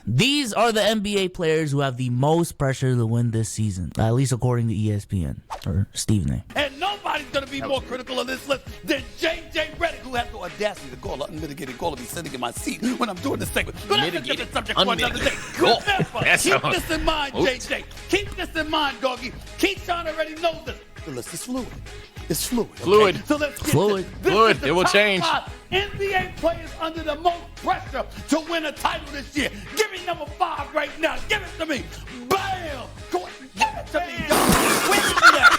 These are the NBA players who have the most pressure to win this season, at least according to ESPN or Stephen A. And nobody's going to be more critical of this list than J.J. Redick, who has the audacity to call unmitigated goal to be sitting in my seat when I'm doing this segment. But that's a different subject for another day. Remember, keep this in mind, J.J. Keep this in mind, doggy. Keyshawn already knows this. The list is fluid. It's fluid. Okay? Fluid. So let's get Fluid. Fluid. It will change. NBA players under the most pressure to win a title this year. Give me number 5 right now. Give it to me. Bam! Go on. Give it to me, dog. Where is that?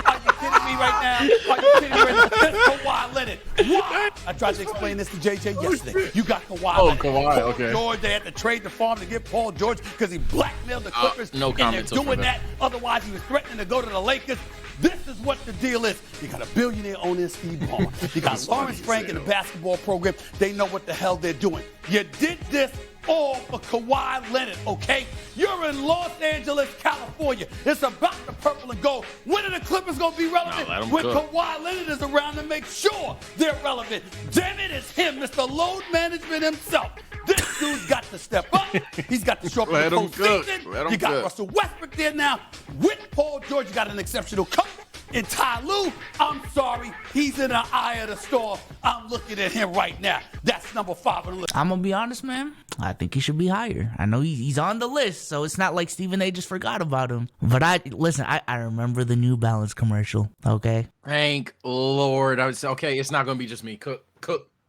Are you kidding me right now? Are you kidding me right now? That's Kawhi Leonard. Why? I tried to explain this to JJ yesterday. You got Kawhi Leonard. Kawhi, Paul okay. George, they had to trade the farm to get Paul George because he blackmailed the Clippers. No comments. And they're doing that. Otherwise, he was threatening to go to the Lakers. This is what the deal is. You got a billionaire owner, Steve Ballmer. You got Lawrence Frank in the basketball program. They know what the hell they're doing. You did this all for Kawhi Leonard, okay? You're in Los Angeles, California. It's about the purple and gold. When are the Clippers going to be relevant? When Kawhi Leonard is around to make sure they're relevant. Damn it, it's him, Mr. Load Management himself. This dude's got to step up. He's got to show up in the postseason. You got Russell Westbrook there now. With Paul George, you got an exceptional coach. In Ty Lue, I'm sorry, he's in the eye of the storm. I'm looking at him right now. That's number 5 on the list. I'm going to be honest, man. I think he should be higher. I know he's on the list, so it's not like Stephen A. just forgot about him. But I remember the New Balance commercial, okay? Thank Lord. I was okay. It's not going to be just me. Cook.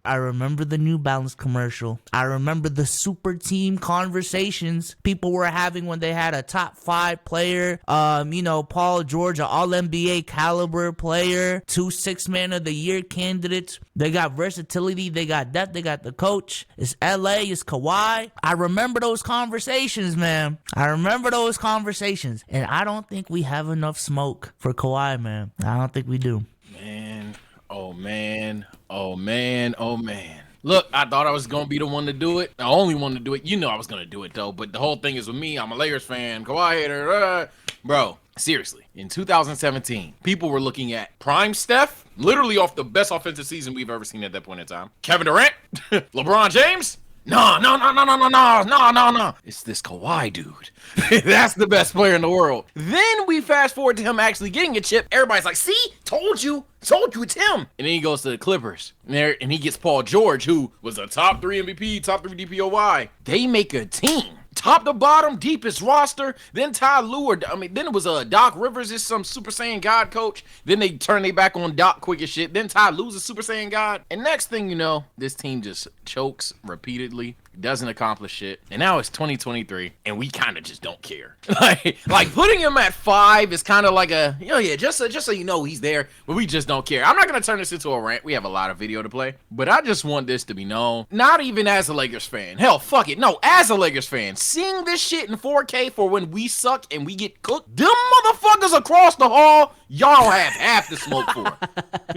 I remember the New Balance commercial. I remember the super team conversations people were having when they had a top 5 player. Paul George, an all-NBA caliber player, 2 six-man of the year candidates. They got versatility. They got depth. They got the coach. It's LA. It's Kawhi. I remember those conversations, man. I remember those conversations. And I don't think we have enough smoke for Kawhi, man. I don't think we do. Man. Oh, man. Look, I thought I was going to be the one to do it. The only one to do it. You know I was going to do it, though. But the whole thing is with me. I'm a Lakers fan. Kawhi hater. Bro, seriously. In 2017, people were looking at prime Steph, literally off the best offensive season we've ever seen at that point in time. Kevin Durant, LeBron James. No. It's this Kawhi dude. That's the best player in the world. Then we fast forward to him actually getting a chip. Everybody's like, see? Told you, it's him. And then he goes to the Clippers. And he gets Paul George, who was a top 3 MVP, top 3 DPOY. They make a team. Top to bottom, deepest roster. Then Ty Lue, then it was Doc Rivers is some Super Saiyan God coach. Then they turn their back on Doc quick as shit. Then Ty Lue's a Super Saiyan God. And next thing you know, this team just chokes repeatedly, doesn't accomplish shit. And now it's 2023, and we kind of just don't care. like putting him at 5 is kind of like just so you know he's there, but we just don't care. I'm not gonna turn this into a rant. We have a lot of video to play, but I just want this to be known. Not even as a Lakers fan. Hell, fuck it. No, as a Lakers fan. Seeing this shit in 4K for when we suck and we get cooked, them motherfuckers across the hall, y'all have half the smoke for.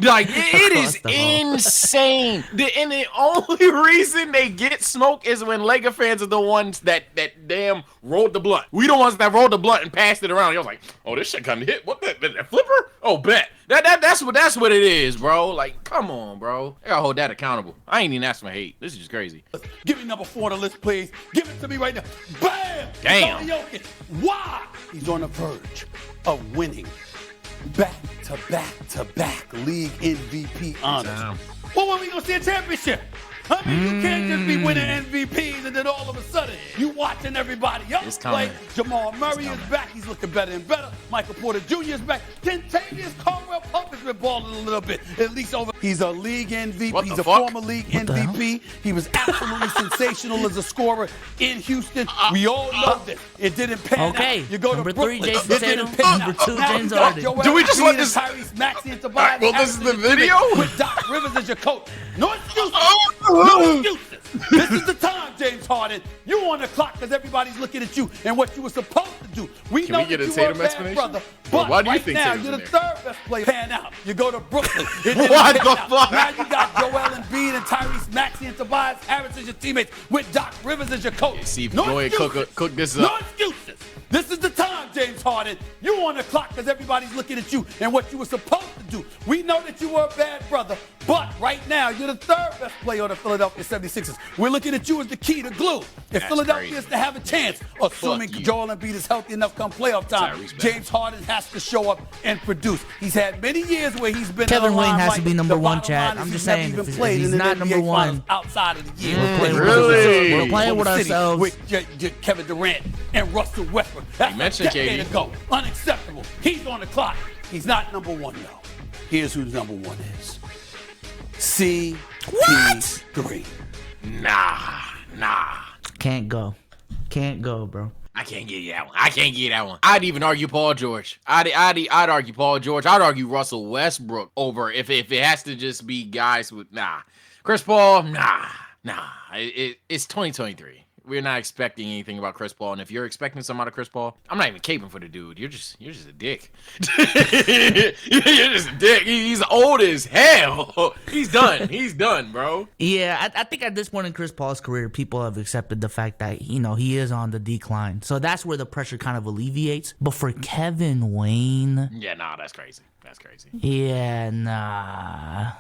Like, it is insane. And the only reason they get smoke is when Laker fans are the ones that damn rolled the blunt. We the ones that rolled the blunt and passed it around. Y'all was like, oh, this shit kind of hit. What, that flipper? Oh, bet. That's what it is, bro. Like, come on, bro. I gotta hold that accountable. I ain't even asking for hate. This is just crazy. Give me number 4 on the list, please. Give it to me right now. Bam! Damn. Jokic. Why? He's on the verge of winning back-to-back league MVP honors. Well, when we gonna see a championship? I mean, you can't just be winning MVPs and then all of a sudden you watching everybody else play. Jamal Murray is back. He's looking better and better. Michael Porter Jr. is back. Kentavious Caldwell-Pope has been balling a little bit, at least over. He's a league MVP. He's a former league MVP. He was absolutely sensational as a scorer in Houston. We all know this. It didn't pan out. You go number to Brooklyn. 3, Jason Tatum. Number 2, James Harden. Do we just let this? Tyrese Maxey and Tobias. Well, this is the video. With Doc Rivers as your coach. No excuses. No excuses. This is the time, James Harden. You on the clock because everybody's looking at you and what you were supposed to do. We know that you were a bad brother, but why do you right think now Tatum's you're the in 3rd best player. Pan out. You go to Brooklyn. What the fuck? Now you got Joel Embiid and Tyrese Maxey and Tobias Harris as your teammates with Doc Rivers as your coach. See, go ahead, cook this up. No excuses. This is the time, James Harden. You on the clock because everybody's looking at you and what you were supposed to do. do. We know that you were a bad brother, but right now you're the third best player on the Philadelphia 76ers. We're looking at you as the key to glue. If That's Philadelphia crazy. is to have a chance, assuming Joel Embiid is healthy enough come playoff time, James Harden has to show up and produce. He's had many years where he's been Kevin in the Wayne has limelight. to be number The one, bottom Chad. line is I'm he's just never saying, even if played he's in not the number NBA Finals one, outside of the year. Really? We're playing with ourselves. With Kevin Durant and Russell Westbrook. That's mentioned a decade KD. ago. Unacceptable. He's on the clock. He's not number one, though. Here's who number one is. CP3. Nah. Can't go, bro. I can't get you that one. I'd even argue Paul George. I'd argue Paul George. I'd argue Russell Westbrook over if it has to just be guys with Chris Paul, nah. It's 2023. We're not expecting anything about Chris Paul, and if you're expecting something out of Chris Paul, I'm not even caping for the dude. You're just a dick. You're just a dick. He's old as hell. He's done, bro. Yeah, I think at this point in Chris Paul's career, people have accepted the fact that, he is on the decline. So that's where the pressure kind of alleviates. But for Kevin Wayne... Yeah, that's crazy. That's crazy. Yeah, nah.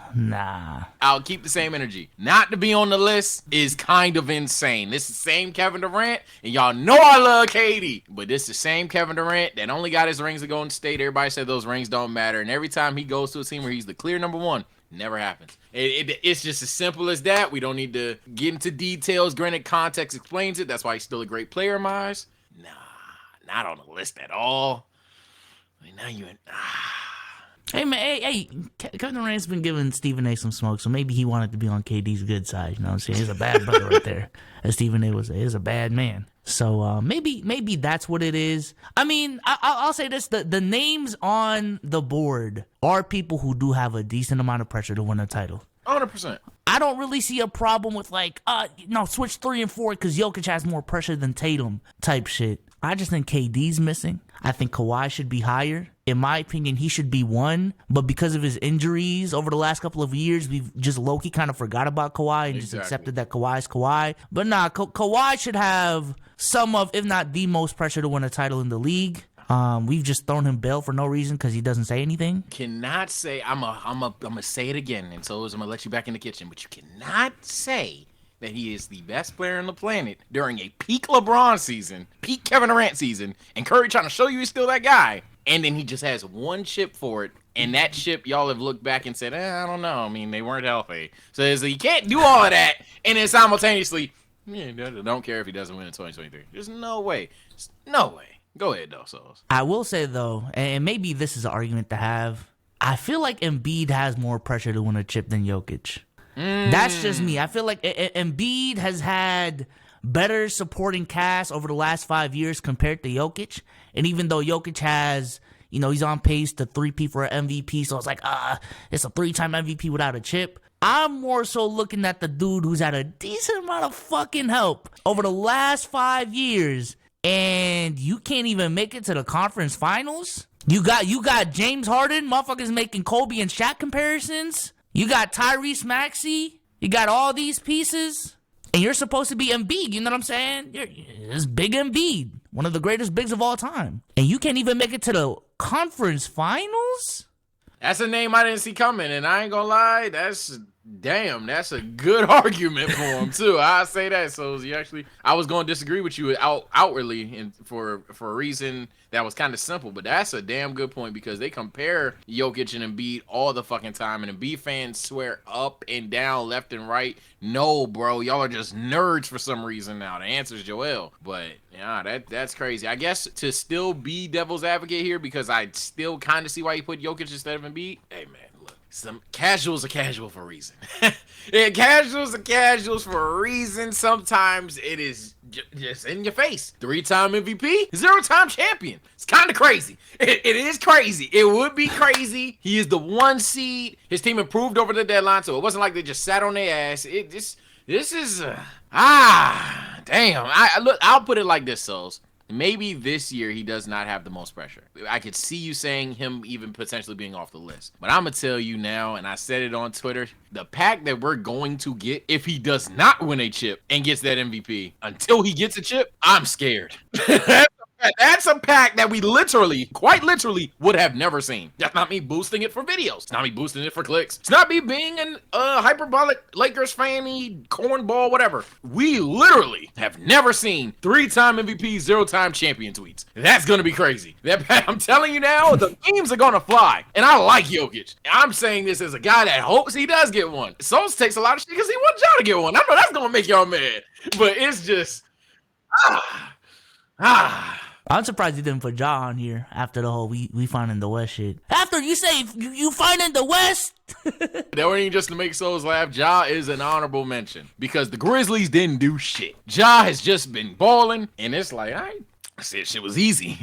I'll keep the same energy. Not to be on the list is kind of insane. This is the same Kevin Durant, and y'all know I love KD, but this is the same Kevin Durant that only got his rings to Golden State. Everybody said those rings don't matter, and every time he goes to a team where he's the clear number one, never happens. It's just as simple as that. We don't need to get into details. Granted, context explains it. That's why he's still a great player in my eyes. Nah, not on the list at all. Now you in... Hey, man, hey, Kevin Durant's been giving Stephen A some smoke, so maybe he wanted to be on KD's good side. You know what I'm saying? He's a bad brother right there. As Stephen A would say, he's a bad man. So maybe that's what it is. I mean, I'll say this. The names on the board are people who do have a decent amount of pressure to win a title. 100%. I don't really see a problem with switch 3 and 4 because Jokic has more pressure than Tatum type shit. I just think KD's missing. I think Kawhi should be higher. In my opinion, he should be 1. But because of his injuries over the last couple of years, we've just low-key kind of forgot about Kawhi and just accepted that Kawhi's Kawhi. But Kawhi should have some of, if not the most pressure to win a title in the league. We've just thrown him bail for no reason because he doesn't say anything. Cannot say, I'm gonna say it again, and so I'm gonna let you back in the kitchen, but you cannot say that he is the best player on the planet during a peak LeBron season, peak Kevin Durant season, and Curry trying to show you he's still that guy, and then he just has one chip for it, and that chip y'all have looked back and said, I don't know, I mean, they weren't healthy. So you can't do all of that, and then simultaneously, don't care if he doesn't win in 2023. There's no way. No way. Go ahead, though, Souls. I will say, though, and maybe this is an argument to have, I feel like Embiid has more pressure to win a chip than Jokic. That's just me. I feel like Embiid has had better supporting cast over the last 5 years compared to Jokic. And even though Jokic has, he's on pace to 3P for an MVP, so it's like, it's a 3-time MVP without a chip. I'm more so looking at the dude who's had a decent amount of fucking help over the last 5 years, and you can't even make it to the conference finals? You got James Harden, motherfuckers making Kobe and Shaq comparisons. You got Tyrese Maxey. You got all these pieces. And you're supposed to be Embiid, you know what I'm saying? It's Big Embiid, one of the greatest bigs of all time. And you can't even make it to the conference finals? That's a name I didn't see coming, and I ain't gonna lie, that's a good argument for him too. I say that. So I was gonna disagree with you outwardly, and for a reason that was kind of simple, but that's a damn good point because they compare Jokic and Embiid all the fucking time, and Embiid fans swear up and down, left and right. No, bro, y'all are just nerds for some reason now. The answer's Joel, but yeah, that's crazy. I guess to still be devil's advocate here because I still kind of see why you put Jokic instead of Embiid. Hey man, look. Some casuals are casual for a reason. Yeah, casuals are casuals for a reason. Sometimes it is just in your face. 3-time MVP, 0-time champion. It's kind of crazy. It is crazy. It would be crazy. He is the 1 seed. His team improved over the deadline, so it wasn't like they just sat on their ass. This is damn. I'll put it like this, Souls. Maybe this year he does not have the most pressure. I could see you saying him even potentially being off the list. But I'm going to tell you now, and I said it on Twitter, the pack that we're going to get if he does not win a chip and gets that MVP until he gets a chip, I'm scared. That's the That's a pack that we literally, quite literally, would have never seen. That's not me boosting it for videos. It's not me boosting it for clicks. It's not me being an hyperbolic Lakers fanny, cornball, whatever. We literally have never seen 3-time MVP, 0-time champion tweets. That's gonna be crazy. I'm telling you now, the memes are gonna fly. And I like Jokic. I'm saying this as a guy that hopes he does get one. Sos takes a lot of shit because he wants y'all to get one. I know that's gonna make y'all mad, but it's just I'm surprised you didn't put Ja on here after the whole we finding the West shit. After you say you finding the West. That wasn't just to make Souls laugh. Ja is an honorable mention because the Grizzlies didn't do shit. Ja has just been balling, and it's like, I said shit was easy.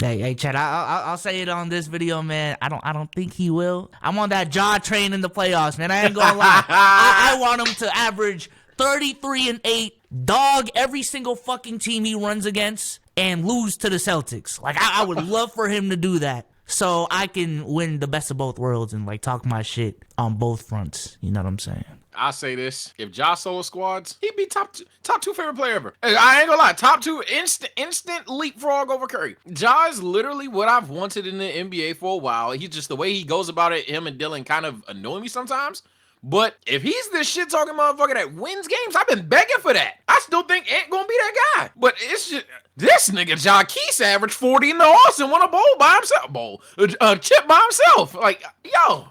Hey, Chad, I'll say it on this video, man. I don't think he will. I'm on that Ja train in the playoffs, man. I ain't gonna lie. I want him to average 33-8, dog every single fucking team he runs against, and lose to the Celtics. Like, I would love for him to do that so I can win the best of both worlds and, like, talk my shit on both fronts. You know what I'm saying? I'll say this. If Ja solo squads, he'd be top two favorite player ever. I ain't gonna lie. Top 2 instant leapfrog over Curry. Ja is literally what I've wanted in the NBA for a while. He's just the way he goes about it, him and Dylan kind of annoy me sometimes. But if he's this shit-talking motherfucker that wins games, I've been begging for that. I still think Ant gonna be that guy. But it's just, this nigga, John Keese, averaged 40 in the Austin, won a bowl by himself. Chip by himself. Like, yo.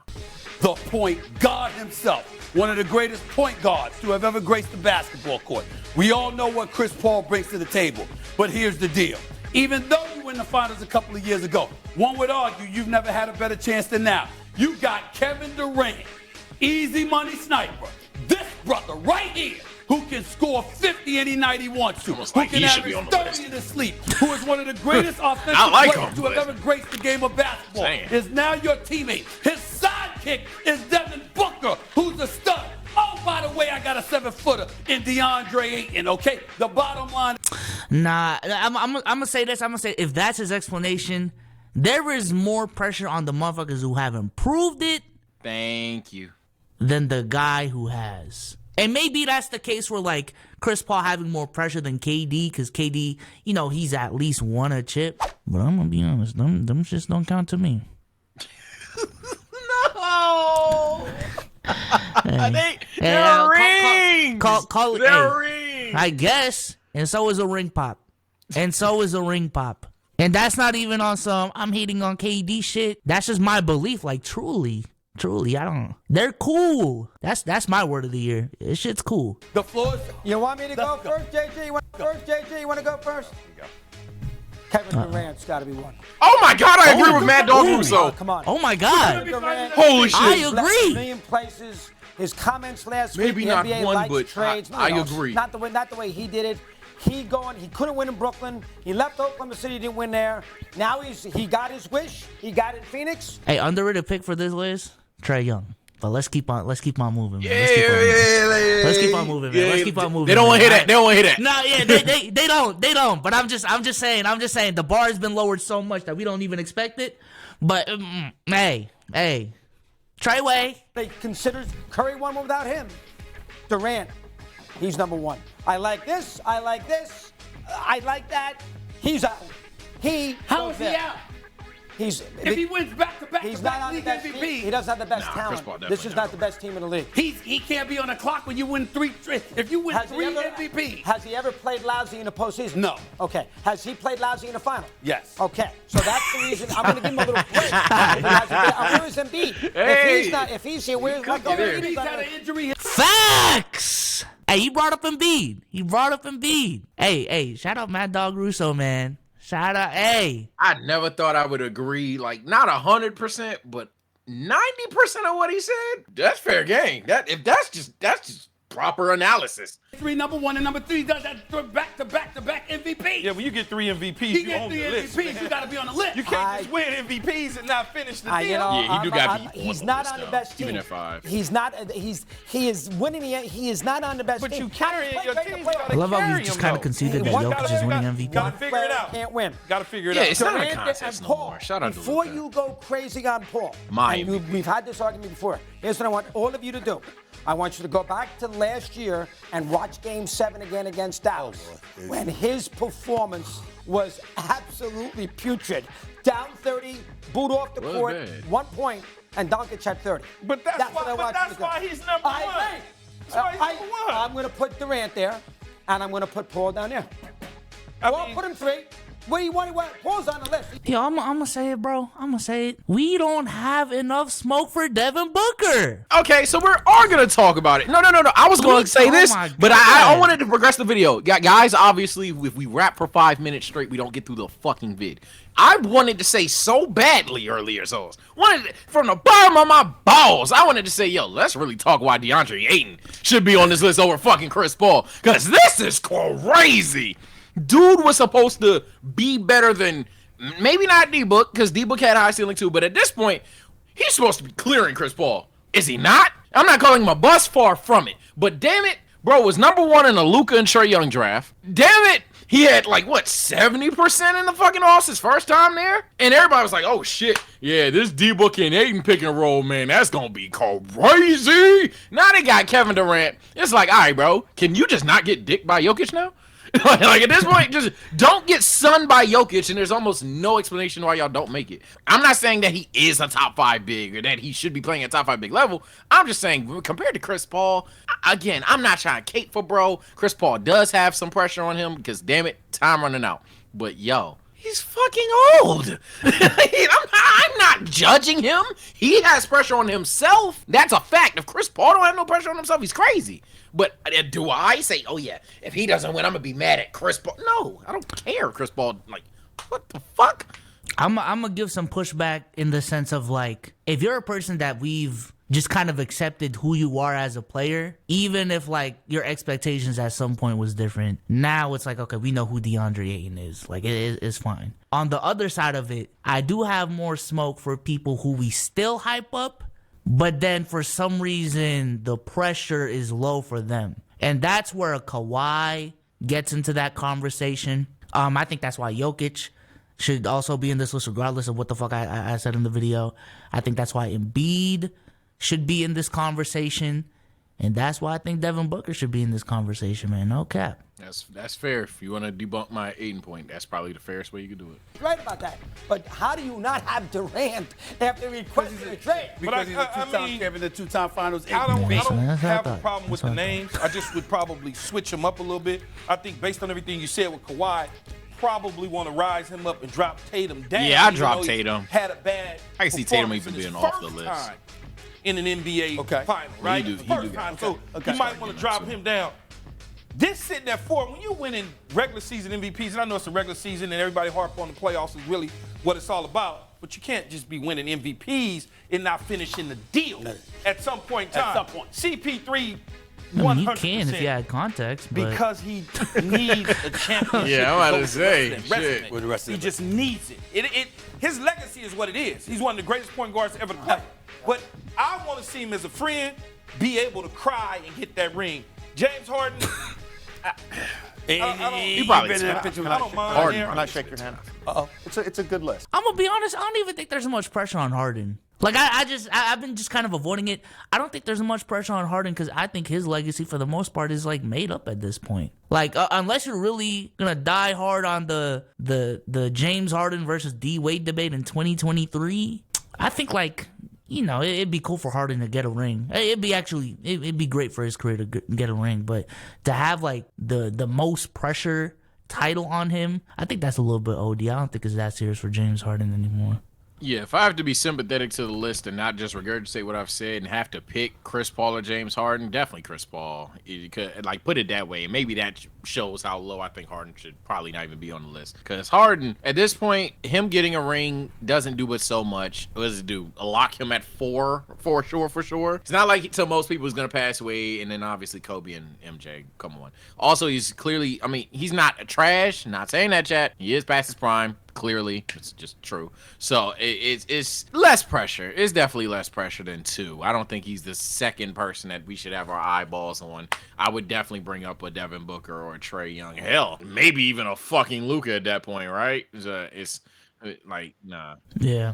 The point guard himself, one of the greatest point guards to have ever graced the basketball court. We all know what Chris Paul brings to the table. But here's the deal. Even though you were in the finals a couple of years ago, one would argue you've never had a better chance than now. You got Kevin Durant. Easy money sniper. This brother right here who can score 50 any night he wants to, who can average 30 in his sleep, who is one of the greatest offensive players to have ever graced the game of basketball, is now your teammate. His sidekick is Devin Booker, who's a stud. Oh, by the way, I got a 7-footer in Deandre Ayton, okay? The bottom line. Nah, I'm gonna say this. I'm gonna say if that's his explanation, there is more pressure on the motherfuckers who haven't proved it. Thank you. Than the guy who has. And maybe that's the case where, like, Chris Paul having more pressure than KD, because KD, you know, he's at least won a chip. But I'm going to be honest, them shits don't count to me. No! They're rings! Call it, they're rings! I guess. And so is a ring pop. And so is a ring pop. And that's not even on some, I'm hating on KD shit. That's just my belief, like, truly, I don't. They're cool. That's my word of the year. This shit's cool. The floor. You want me to go first, JJ? You want to go first, JJ? You want to go first? Go. Kevin Durant's got to be one. Oh my God, I agree with Mad Dog Russo. Come on. Oh my God. Holy shit. I agree. A million places. His comments last week. Maybe the not NBA one, likes but trades. I agree. Not the way he did it. He couldn't win in Brooklyn. He left Oklahoma City, didn't win there. Now he got his wish. He got it in Phoenix. Hey, underrated pick for this list, Trae Young. But let's keep on moving, man. Let's keep on moving, man. Let's keep on moving. They don't want to hear that. They don't want to hear that. No, yeah, they don't. But I'm just saying the bar has been lowered so much that we don't even expect it. But hey, Treyway. They considered Curry won without him. Durant, he's number one. I like this. I like that. He's out. How is he out? If he wins back-to-back league MVP, he doesn't have the best talent. This is not the best team in the league. He can't be on the clock when you win three. If you win three MVP. Has he ever played lousy in the postseason? No. Okay. Has he played lousy in the final? Yes. Okay. So that's the reason I'm going to give him a little break. Where's Embiid? If he's here, where's my goal? Embiid's had an injury. Facts. Hey, he brought up Embiid. Hey, shout out Mad Dog Russo, man. Shout out, hey. I never thought I would agree, like, not 100%, but 90% of what he said. That's fair game. That's just proper analysis. Number one and number three does that back-to-back MVP. Yeah, when you get 3 MVPs, you own the list. You got to be on the list. You can't just win MVPs and not finish the deal. Yeah, he do got to be. He's not on the best team. Even at 5. He's not. He is winning. He is not on the best team. But you carry your team. I love how we just kind of conceded that Jokic is winning MVP. Got to figure it out. Can't win. Got to figure it out. Yeah, it's not a contest no more. Shout out to Before Luka. you go crazy on Paul, Miami. we've had this argument before. Here's what I want all of you to do. I want you to go back to last year and watch Game 7 again against Dallas, when his performance was absolutely putrid. Down 30, boot off the court, bad. 1 point, and Doncic had 30. But that's what I why, want but you that's to why do. he's number one. I agree. That's why he's number one. I'm going to put Durant there, and I'm going to put Paul down there. I Paul, mean- put him 3. Where do you want to Paul's on the list. Yo, I'm gonna say it, bro. I'm gonna say it. We don't have enough smoke for Devin Booker. Okay, so we are gonna talk about it. No. I was going to say Oh this, my but I God. wanted to progress the video. Guys, obviously, if we rap for 5 minutes straight, we don't get through the fucking vid. I wanted to say so badly earlier, from the bottom of my balls, I wanted to say, yo, let's really talk why DeAndre Ayton should be on this list over fucking Chris Paul, because this is crazy. Dude was supposed to be better than, maybe not D-Book, because D-Book had high ceiling too, but at this point, he's supposed to be clearing Chris Paul. Is he not? I'm not calling him a bust, far from it. But damn it, bro was number 1 in the Luka and Trae Young draft. Damn it, he had 70% in the fucking All his first time there? And everybody was like, oh shit, yeah, this D-Book and Ayton pick and roll, man, that's gonna be crazy. Now they got Kevin Durant. It's like, all right, bro, can you just not get dicked by Jokic now? At this point, just don't get sunned by Jokic, and there's almost no explanation why y'all don't make it. I'm not saying that he is a top 5 big or that he should be playing at top 5 big level. I'm just saying, compared to Chris Paul, again, I'm not trying to cape for bro. Chris Paul does have some pressure on him because, damn it, time running out. But, yo, he's fucking old. I'm not judging him. He has pressure on himself. That's a fact. If Chris Paul don't have no pressure on himself, he's crazy. But do I say, oh yeah, if he doesn't win, I'm gonna be mad at Chris Paul? No, I don't care. Chris Paul, what the fuck? I'm gonna give some pushback in the sense of if you're a person that we've just kind of accepted who you are as a player, even if your expectations at some point was different, now it's okay, we know who DeAndre Ayton is. It's fine. On the other side of it, I do have more smoke for people who we still hype up, but then for some reason the pressure is low for them. And that's where a Kawhi gets into that conversation. I think that's why Jokic should also be in this list regardless of what the fuck I said in the video. I think that's why Embiid should be in this conversation. And that's why I think Devin Booker should be in this conversation, man. No cap. That's fair. If you want to debunk my Ayton point, that's probably the fairest way you could do it. Right about that. But how do you not have Durant after requesting a trade? Because he's a I two-time mean, Kevin, the two-time Finals I don't MVP. That's what I have a thought. problem with That's the what I thought. names. I just would probably switch them up a little bit. I think based on everything you said with Kawhi, probably want to rise him up and drop Tatum down. Yeah, I'd even drop though he Tatum. Had a bad I can see Tatum performance even in his being off the first list. time in an NBA Okay. final, Well, right? he do- The he do first got- time. okay. So Okay. you might want to drop him down. This sitting at 4, when you're winning regular season MVPs, and I know it's a regular season and everybody harp on the playoffs is really what it's all about, but you can't just be winning MVPs and not finishing the deal at some point in time. At some point. CP3, I mean, 100%. you can if you had context, but Because he needs a championship. Yeah, I'm about to go say, with the rest of shit. it. With the rest of He it. just needs it. His legacy is what it is. He's one of the greatest point guards ever to play. But I want to see him as a friend be able to cry and get that ring. James Harden, You probably been in that picture with I don't mind Harden, there. bro. Not shake your hand. It's a good list. I'm gonna be honest, I don't even think there's much pressure on Harden. I've been just kind of avoiding it. I don't think there's much pressure on Harden because I think his legacy for the most part is made up at this point. Unless you're really gonna die hard on the James Harden versus D Wade debate in 2023, I think it'd be cool for Harden to get a ring. It'd be great for his career to get a ring, but to have the most pressure title on him, I think that's a little bit OD. I don't think it's that serious for James Harden anymore. Yeah, if I have to be sympathetic to the list and not just regurgitate what I've said and have to pick Chris Paul or James Harden, definitely Chris Paul. You could, put it that way, and maybe that shows how low I think Harden should probably not even be on the list. Because Harden, at this point, him getting a ring doesn't do but so much. What does it do? Lock him at 4 for sure. It's not like to most people he's going to pass away, and then obviously Kobe and MJ. Come on. Also, he's clearly, he's not trash. Not saying that, chat. He is past his prime. Clearly, it's just true. So it's less pressure. It's definitely less pressure than 2. I don't think he's the second person that we should have our eyeballs on. I would definitely bring up a Devin Booker or a Trae Young. Hell, maybe even a fucking Luka at that point, right? Like, nah. Yeah.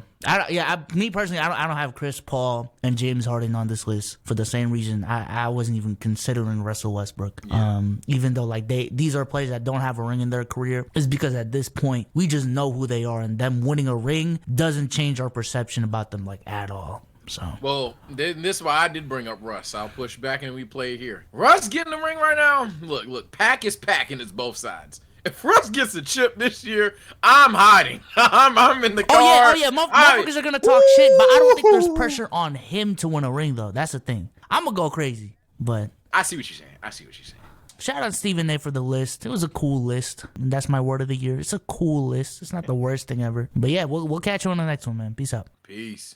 Me personally, I don't have Chris Paul and James Harden on this list for the same reason. I wasn't even considering Russell Westbrook. Yeah. Even though like these are players that don't have a ring in their career, it's because at this point we just know who they are, and them winning a ring doesn't change our perception about them like at all. So. Well, this is why I did bring up Russ. I'll push back and we play it here. Russ getting the ring right now. Look, pack is packing. It's both sides. If Russ gets a chip this year, I'm hiding. I'm in the car. Oh yeah. Motherfuckers are gonna talk shit, but I don't think there's pressure on him to win a ring though. That's the thing. I'm gonna go crazy, but I see what you're saying. shout out Stephen A for the list. It was a cool list. And that's my word of the year. It's a cool list. It's not the worst thing ever. But yeah, we'll catch you on the next one, man. Peace out. Peace.